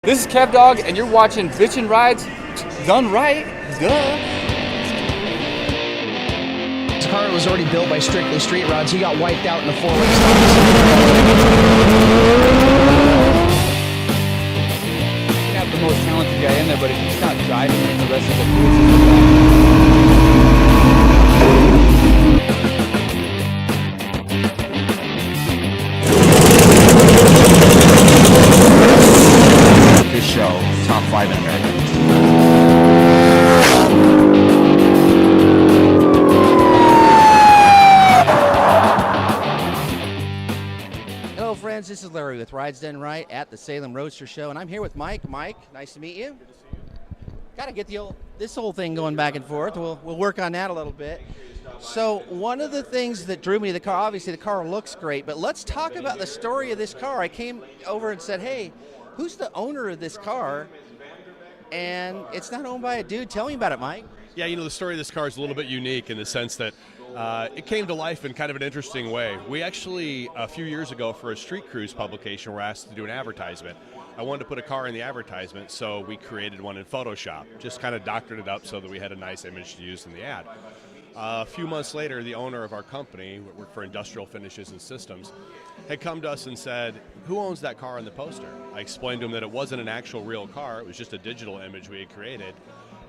This is Kev Dog, and you're watching Bitchin' Rides done right. Duh. This car was already built by Strictly Street Rods. He got wiped out in the four-way stop. You have the most talented guy in there, but if he's not driving with the rest of the crew, This show, top 5 in America. Hello, friends. This is Larry with Rides Done Right at the Salem Roadster Show, and I'm here with Mike. Mike, nice to meet you. Good to see you. Got to get this whole thing going back and forth. We'll work on that a little bit. So one of the things that drew me to the car, obviously the car looks great, but let's talk about the story of this car. I came over and said, hey, who's the owner of this car? And it's not owned by a dude. Tell me about it, Mike. Yeah, you know, the story of this car is a little bit unique in the sense that it came to life in kind of an interesting way. We actually, a few years ago, for a Street Cruise publication, were asked to do an advertisement. I wanted to put a car in the advertisement, so we created one in Photoshop, just kind of doctored it up so that we had a nice image to use in the ad. A few months later, the owner of our company, we work for Industrial Finishes and Systems, had come to us and said, who owns that car on the poster? I explained to him that it wasn't an actual real car, it was just a digital image we had created.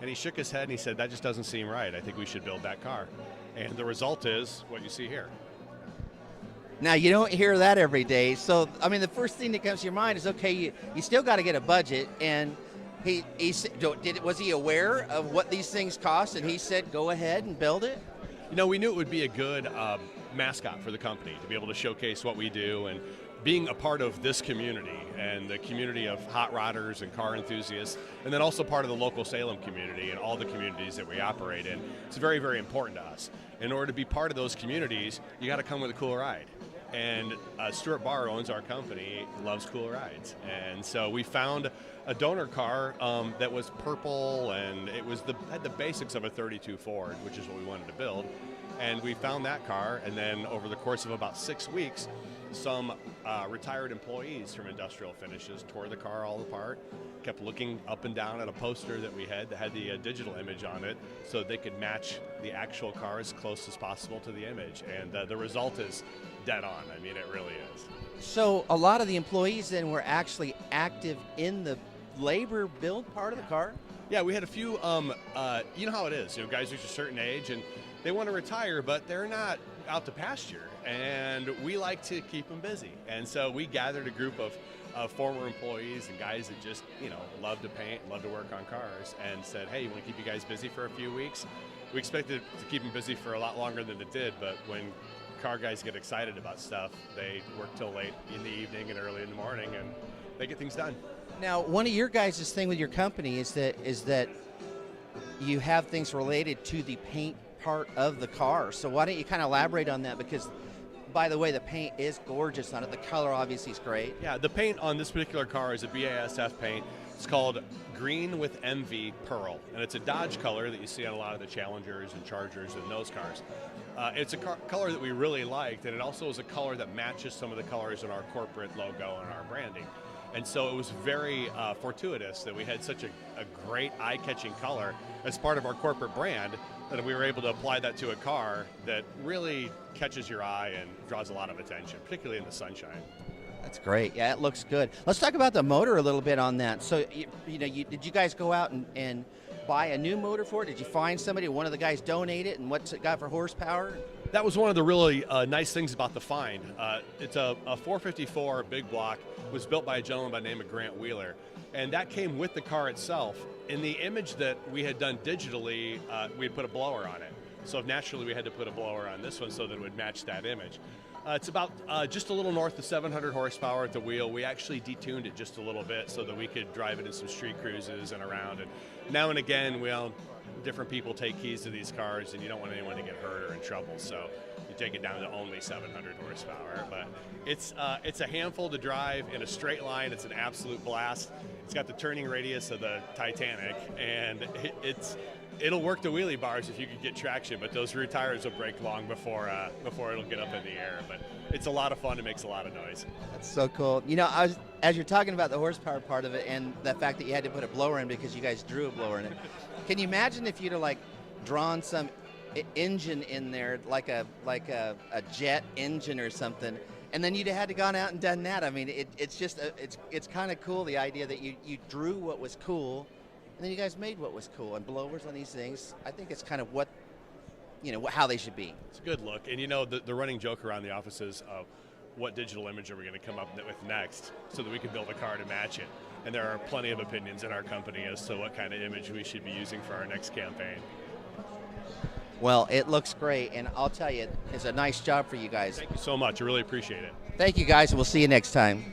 And he shook his head and he said, that just doesn't seem right. I think we should build that car. And the result is what you see here. Now, you don't hear that every day. So, I mean, the first thing that comes to your mind is, okay, you still got to get a budget. And was he aware of what these things cost? And he said, go ahead and build it? You know, we knew it would be a good mascot for the company to be able to showcase what we do, and being a part of this community and the community of hot rodders and car enthusiasts, and then also part of the local Salem community and all the communities that we operate in. It's very, very important to us. In order to be part of those communities, you got to come with a cool ride. And Stuart Barr owns our company, loves cool rides. And so we found a donor car that was purple, and it was had the basics of a 32 Ford, which is what we wanted to build. And we found that car, and then over the course of about 6 weeks, some retired employees from Industrial Finishes tore the car all apart, kept looking up and down at a poster that we had that had the digital image on it so they could match the actual car as close as possible to the image. And the result is dead on. I mean, it really is. So a lot of the employees then were actually active in the labor build part of the car? Yeah, we had a few, you know how it is, you know, guys reach a certain age and they want to retire, but they're not out to pasture, and we like to keep them busy. And so we gathered a group of former employees and guys that just, you know, love to paint, love to work on cars, and said, hey, you want to keep you guys busy for a few weeks? We expected to keep them busy for a lot longer than it did, but when car guys get excited about stuff, they work till late in the evening and early in the morning, and they get things done. Now, one of your guys' thing with your company is that you have things related to the paint part of the car. So why don't you kind of elaborate on that? Because, by the way, the paint is gorgeous on it. The color obviously is great. Yeah, the paint on this particular car is a BASF paint. It's called Green with Envy Pearl, and it's a Dodge color that you see on a lot of the Challengers and Chargers and those cars. It's a color that we really liked, and it also is a color that matches some of the colors in our corporate logo and our branding. And so it was very fortuitous that we had such a great eye-catching color as part of our corporate brand, that we were able to apply that to a car that really catches your eye and draws a lot of attention, particularly in the sunshine. That's great. Yeah, it looks good. Let's talk about the motor a little bit on that. So, did you guys go out and buy a new motor for it? Did you find somebody, one of the guys donate it, and what's it got for horsepower? That was one of the really nice things about the find. It's a 454 big block, was built by a gentleman by the name of Grant Wheeler, and that came with the car itself. In the image that we had done digitally, we had put a blower on it. So naturally we had to put a blower on this one so that it would match that image. It's about just a little north of 700 horsepower at the wheel. We actually detuned it just a little bit so that we could drive it in some street cruises and around. And now and again, different people take keys to these cars, and you don't want anyone to get hurt or in trouble. So you take it down to only 700 horsepower. But it's a handful to drive in a straight line. It's an absolute blast. It's got the turning radius of the Titanic, and it'll work the wheelie bars if you can get traction, but those rear tires will break long before it'll get up in the air. But it's a lot of fun. It makes a lot of noise. That's so cool. You know, as you're talking about the horsepower part of it and the fact that you had to put a blower in because you guys drew a blower in it, can you imagine if you'd have like drawn some engine in there, like a jet engine or something, and then you'd have had to gone out and done that? I mean, it's just it's kind of cool, the idea that you drew what was cool, and then you guys made what was cool. And blowers on these things, I think it's kind of what, you know, how they should be. It's a good look. And you know, the running joke around the office is what digital image are we going to come up with next so that we can build a car to match it. And there are plenty of opinions in our company as to what kind of image we should be using for our next campaign. Well, it looks great, and I'll tell you, it's a nice job for you guys. Thank you so much. I really appreciate it. Thank you, guys, and we'll see you next time.